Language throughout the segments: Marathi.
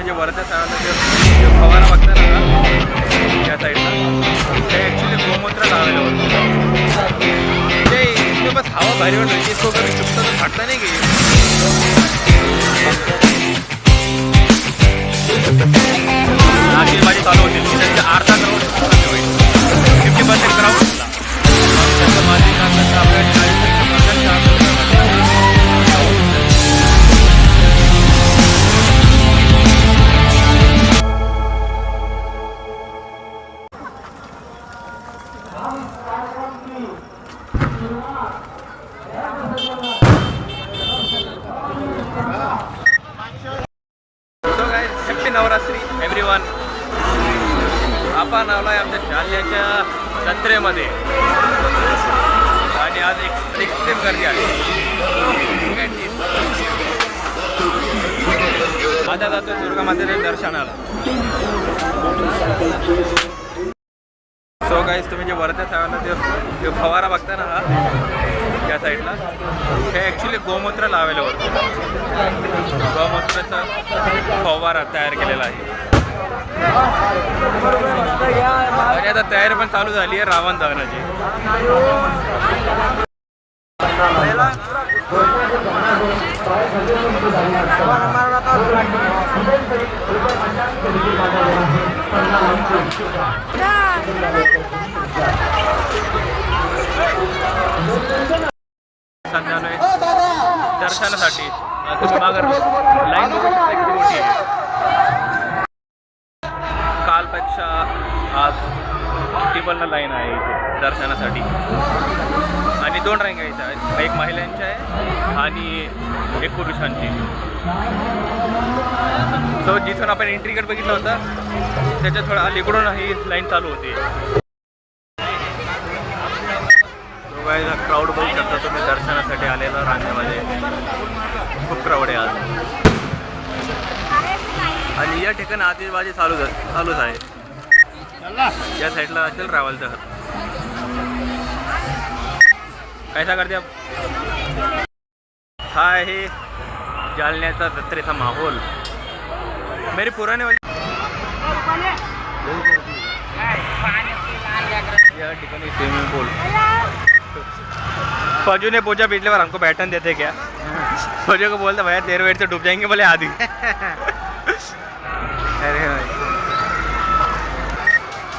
जे वरच्या साईडला फवारा बघता ना त्या साईडला ते ॲक्च्युली गोमूत्र लावलेलं होतं ते इसमें बस हवा भारी वाट रही है, इसको कभी चुपता तो फाटता नहीं कि माझी चालू होती त्यांचे अर्धा ग्राउंड होईल 50% ग्राउंड माझी हॅपी नवरात्री एव्हरीवन. आपण आलो आहे आमच्या जालन्याच्या जत्रेमध्ये आणि आज एक्स्ट्रीम गर्दी आहे. आता जातो दुर्गा मातेच्या दर्शनाला. सो गाईज तुम्ही जे वरच्या साईडला ते फवारा बघता ना हा या साईडला हे ॲक्च्युली गोमूत्र लावलेलं होतं. गोमूत्राचा फवारा तयार केलेला आहे आणि आता तयारी पण चालू झाली आहे रावण दहनाची. दर्शनासाठी तुम्ही मागे लाईन बघू शकता किती मोठी आहे. कालपेक्षा आज टिबलला लाईन आहे इथे दर्शनासाठी आणि 2 रांगा आहेत, एक महिलांची आहे आणि एक पुरुषांची. सो जिथून आपण एंट्री गेट बघितलं होतं त्याच्या थोडा अलीकडून ही लाईन चालू होती. क्राऊड बघू शकता तुम्ही दर्शनासाठी आलेला रांगेमध्ये खूप क्राऊड आहे आज आणि या ठिकाणी आतिषबाजी चालूच आहे. या साईडला असेल ट्रॅव्हल तर कैसा करते आप. हा आहे जालन्याचा जत्रेचा माहोल. मेरी पुराने वाली या ठिकाणी स्विमिंग पूल. फौजू ने पूछा पिछले बार हमको बैठन देते क्या. फौजू को बोलता भैया देर वेट से डूब जाएंगे बोले आधी. अरे भाई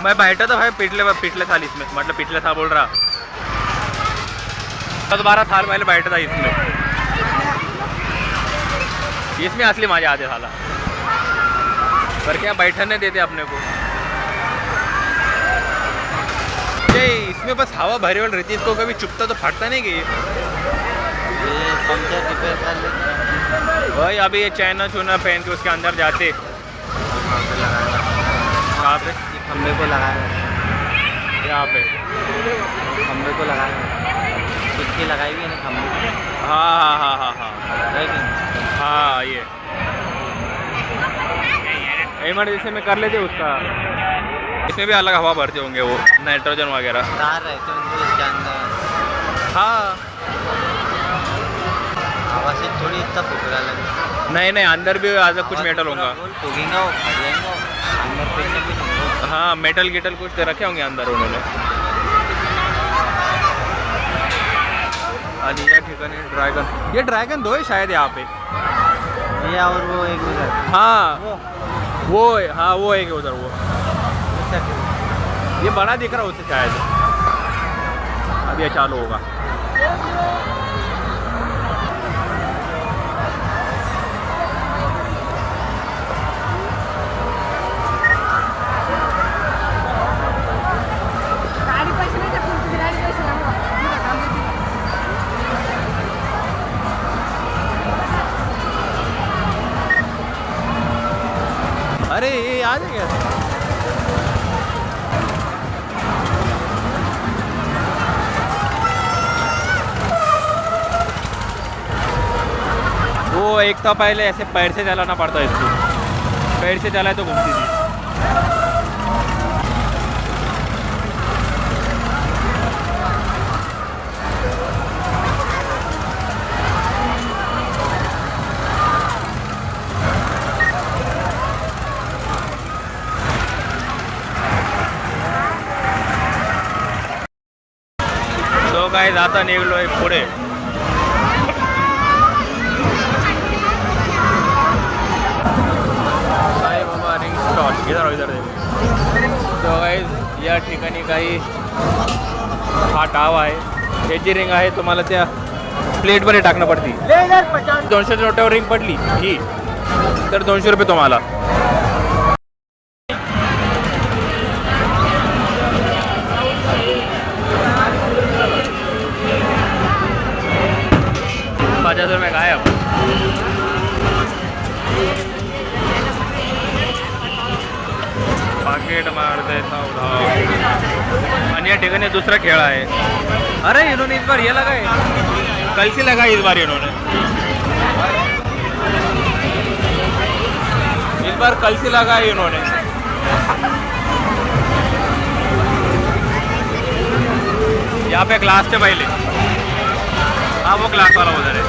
मैं बैठा था भाई पिछले साल इसमें, मतलब पिछले साल बोल रहा 12 साल पहले बैठा था इसमें असली मजा आते साला. पर क्या बैठने नहीं देते अपने को. इसमें बस हवा भरी वाली रहती है, इसको कभी चुपता तो फाटता नहीं कि भाई. अभी ये चैना चूना पहन के उसके अंदर जाते कहाँ पे खंबे को लगाया यहाँ पे खंबे को लगाया कुछ लगाई हुई है ना खंबे. हाँ हाँ हाँ हाँ हाँ हाँ ये इमरजेंसी में कर लेते उसका. इसमें भी अलग हवा भरते होंगे वो नाइट्रोजन वगैरह. तार रहते हैं इसके अंदर. हाँ हवा से थोड़ी इतना फुकरा लगे. नहीं अंदर भी आज कुछ मेटल होगा. फूकेंगे वो फट जाएंगे अंदर कुछ ना कुछ. हाँ मेटल गिटल कुछ रखे होंगे अंदर उन्होंने. आणि या ठिकाणी ड्रैगन, ये ड्रैगन 2 है शायद यहाँ पे. ये और वो एक उधर. हाँ वो हाँ वो है उधर वो. ये बड़ा दिख रहा है उससे शायद. अब ये चालू होगा. अरे ये आ जाएगा. वो एक तो पहले ऐसे पैर से चलाना पड़ता है इसको. पैर से चलाए तो घूमती थी. काय आता निघलोय पुढे. साई बाबा रिंग स्टॉल इधर तो काही या ठिकाणी काही हा टाव आहे. हे जी रिंग आहे तुम्हाला त्या प्लेटमध्ये टाकणं पडते. 200 नोटावर रिंग पडली ही तर 200 रुपये तुम्हाला. ₹50 रुपये काय आपण पाकिट मारते सावधान. आणि या ठिकाणी दुसरा खेळ आहे. अरे इन्होंने इस बार ये लगाए, कल से लगा इस बार इन्होंने, इस बार कल से लगा है इन्होंने. यहाँ पे क्लास थे पहले. हाँ वो क्लास वाला उधर है.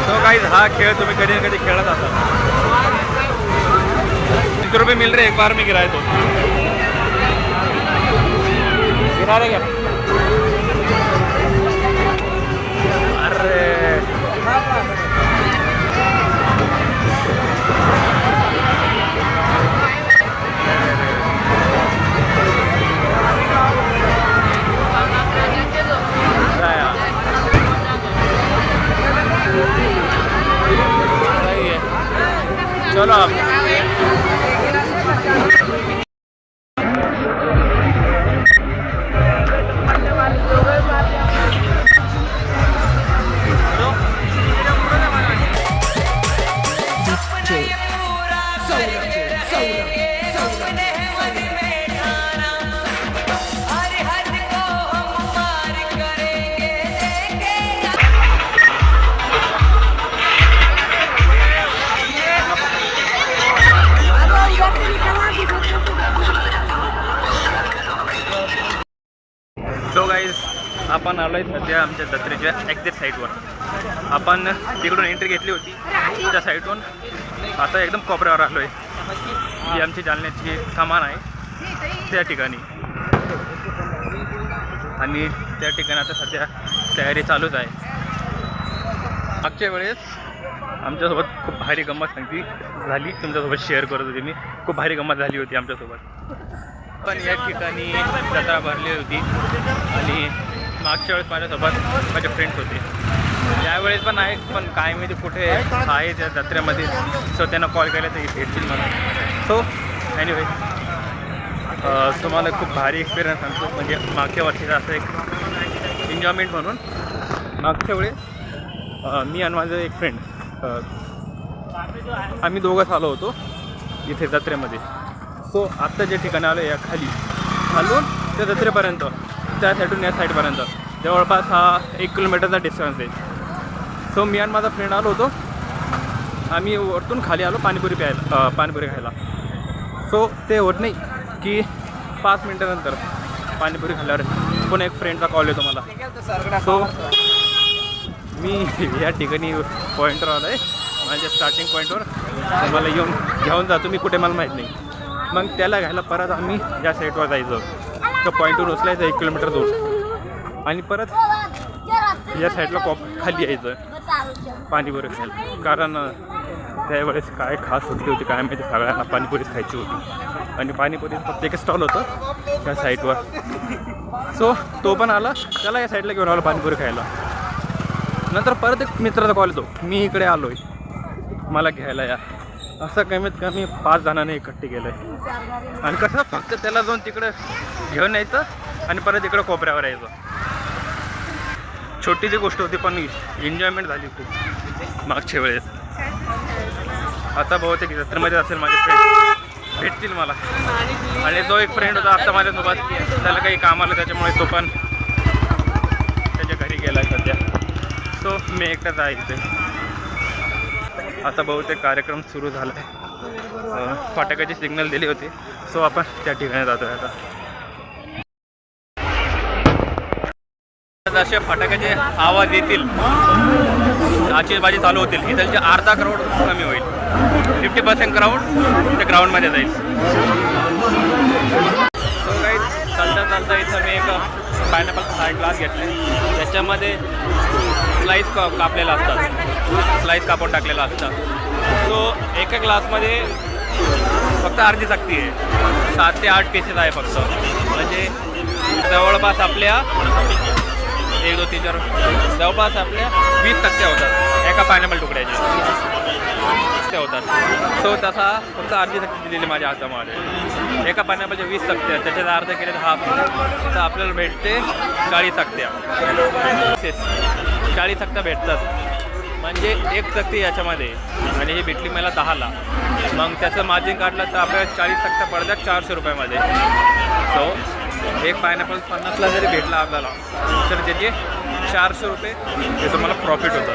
तो गाइस हा खेळ तुम्ही कधी ना कधी खेळत असाल. 100 रुपये मिल रहे एक बार में गिराए तो. गिरा रहे क्या? अरे सही है. चलो अब तो गाईज आपण आलो आहे सध्या आमच्या जत्रेच्या एक्झॅक्ट साईडवर. आपण तिकडून एंट्री घेतली होती त्या साईडवरून. आता एकदम कोपऱ्यावर आलो आहे. ही आमची जालन्याची सामान आहे त्या ठिकाणी. आणि त्या ठिकाणी आता सध्या तयारी चालूच आहे. मागच्या वेळेस आमच्यासोबत खूप भारी गंमत झाली, तुमच्यासोबत शेअर करत होती मी. खूप भारी गंमत झाली होती आमच्यासोबत. पण या ठिकाणी जत्रा भरली होती आणि मागच्या वेळेस माझ्यासोबत माझे फ्रेंड्स होते. यावेळेस पण आहे, पण काय माहिती कुठे आहे त्या जत्रेमध्ये. सो त्यांना कॉल केला तर भेटतील मला. सो एनिवे तुम्हाला खूप भारी एक्सपिरियन्स सांगतो. म्हणजे मागच्या वर्षीचा असं एक एन्जॉयमेंट म्हणून. मागच्या वेळेस मी आणि माझं एक फ्रेंड आम्ही दोघंच आलो होतो इथे जत्रेमध्ये. सो आत्ता जे ठिकाण आलं या खालून त्या जत्रेपर्यंत, त्या साईडून या साईडपर्यंत जवळपास हा 1 किलोमीटरचा डिस्टन्स आहे. सो मी आणि माझा फ्रेंड आलो होतो. आम्ही वरतून खाली आलो पाणीपुरी खायला. सो ते होत नाही की 5 मिनटानंतर पाणीपुरी खाल्ल्यावर पुन्हा एक फ्रेंडचा कॉल येतो मला. सो मी या ठिकाणी पॉईंटवर आलो आहे, माझ्या स्टार्टिंग पॉईंटवर. मला घेऊन जातो मी कुठे मला माहीत नाही. मग त्याला घ्यायला परत आम्ही या साईडवर जायचं. तो पॉईंटवर उचलायचं 1 किलोमीटर दूर आणि परत या साईडला खाली यायचं पाणीपुरी खायला. कारण त्यावेळेस काय खास सुटली होती काय माहिती, सगळ्यांना पाणीपुरीच खायची होती. आणि पाणीपुरी फक्त एक स्टॉल होतं त्या साईडवर. सो तो पण आला, त्याला या साईडला घेऊन आलो पाणीपुरी खायला. नंतर परत एक मित्राचा कॉल येतो, मी इकडे आलो आहे मला घ्यायला या. असं कमीत कमी 5 जणांनी इकट्ठे केलं आहे. आणि कसं फक्त त्याला जाऊन तिकडं घेऊन यायचं आणि परत इकडं कोपऱ्यावर यायचं. छोटीशी गोष्ट होती पण एन्जॉयमेंट झाली खूप मागच्या वेळेस. आता बहुतेक जत्रेमध्ये असेल माझे फ्रेंड भेटतील मला. आणि जो एक फ्रेंड होता आत्ता माझ्यासोबत, त्याला काही काम आलं त्याच्यामुळे तो पण त्याच्या घरी गेला आहे सध्या. सो मी एकटाच आहे इथे. आता बहुतेक कार्यक्रम सुरू झाला आहे. फाटकाची सिग्नल दिली होती. सो आपण त्या ठिकाणी जातो आहे आता. जसे फटाक्याचे आवाज येतील, आतिषबाजी चालू होतील, इथलचे अर्धा क्राऊड कमी होईल. 50% क्राऊड त्या ग्राउंडमध्ये जाईल. सो काही चालता चालता इथं मी एक पायनॅपलचा साईड ग्लास घेतला आहे. त्याच्यामध्ये स्लाईस कापलेला असतात, स्लाईस कापून टाकलेला असतात. सो एका ग्लासमध्ये फक्त अर्धी सक्ती आहे, 7 ते 8 पीसेस आहे फक्त. म्हणजे जवळपास आपल्या 1 2 3 4 जवळपास आपल्या 20 सक्त्या होतात एका पायनॅपल तुकड्याच्या होतात. सो तसा फक्त अर्धी सक्ती दिलेली माझ्या हातामध्ये. एका पायनॅपलच्या 20 सक्त्या, त्याच्यात अर्ध केले हाफ, तर आपल्याला भेटते 40 सक्त्या. 40 सक्त्या भेटतात. म्हणजे एक सक्ती याच्यामध्ये, आणि ही भेटली मला 10ला. मग त्याचं मार्जिन काढलं तर आपल्याला 40 सक्त्या पडतात 400 रुपयामध्ये. सो एक पायनॅपल 50ला जरी भेटला आपल्याला तर त्याचे 400 रुपये हे तुम्हाला प्रॉफिट होतं.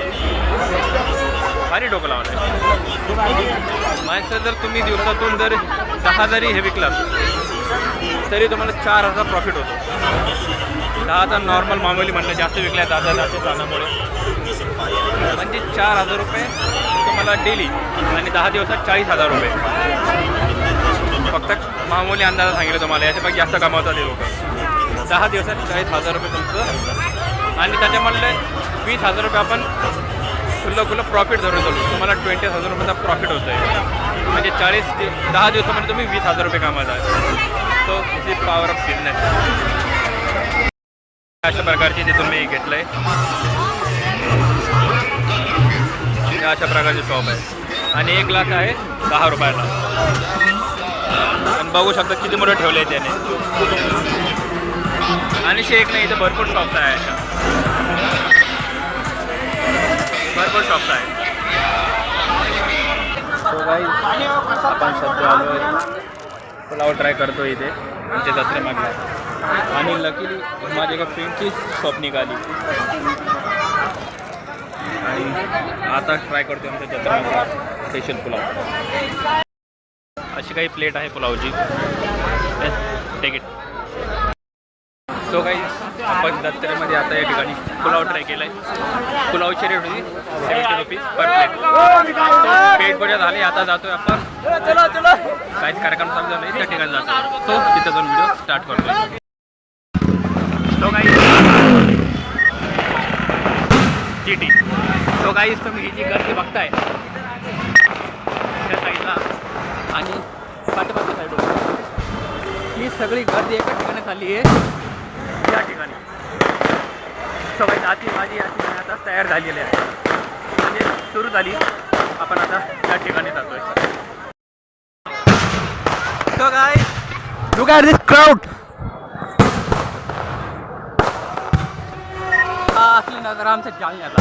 भारी डोकं लावलं आहे. माझं जर तुम्ही दिवसातून जर 10 जरी हे विकलात तरी तुम्हाला 4000 प्रॉफिट होतो. 10चा नॉर्मल मामूली म्हणलं, जास्त विकल्या 10 सानामुळे म्हणजे 4000 रुपये तुम्हाला डेली, आणि 10 दिवसात 40,000 रुपये. फक्त मामूली अंदाजा सांगितलं तुम्हाला, याच्यापैकी जास्त कमावतात ते लोक. 10 दिवसात 40,000 रुपये तुमचं, आणि त्याच्यामधले 20,000 रुपये आपण खुल्लं प्रॉफिट धरून चालू. तुम्हाला 20,000 रुपयाचा प्रॉफिट होतं आहे. म्हणजे 10 दिवसामध्ये तुम्ही 20,000 रुपये कमावत आहे. So this is power of business. अशा प्रकारची तिथून मी घेतलं आहे. अशा प्रकारची शॉप आहे, आणि एक ग्लास आहे 10 रुपयाला. आणि बघू शकता किती मोठं ठेवलं आहे त्याने. आणि शेक नाही, इथं भरपूर शॉप्स आहे, अशा भरपूर शॉप्स आहे. सो गाईज आपण सध्या आलो आहे पुलाव ट्राय करतो इथे आमच्या जत्रेमागला. आणि लकीली माझ्या एका फ्रेंडची शॉप निघाली, आणि आता ट्राय करतो आमच्या जत्रेमागला स्पेशल पुलाव. अशी काही प्लेट आहे पुलावची. Take it. सो काही आपण जत्रेमध्ये आता या ठिकाणी पुलाव ट्राय केला आहे. पुलावची रेट होती 70 रुपीज पर प्लेट. पेट बऱ्या झाले. आता जातोय आपण काहीच कार्यक्रम चालू झाला आहे त्या ठिकाणी जातो. सो तिथं जाऊन व्हिडिओ स्टार्ट करतोय. सो काही GT. सो काहीच तुम्ही ही जी गर्दी बघताय त्या साईडला आणि पाठीमागच्या साईडवर, ही सगळी गर्दी एका ठिकाणी झाली आहे या ठिकाणी. सो काही आती भाजी या ठिकाणी आता तयार झालेली आहे, म्हणजे सुरू झाली. आपण आता या ठिकाणी जातोय. So guys, look at this crowd. हा असली नगर आमच्या जालन्याला.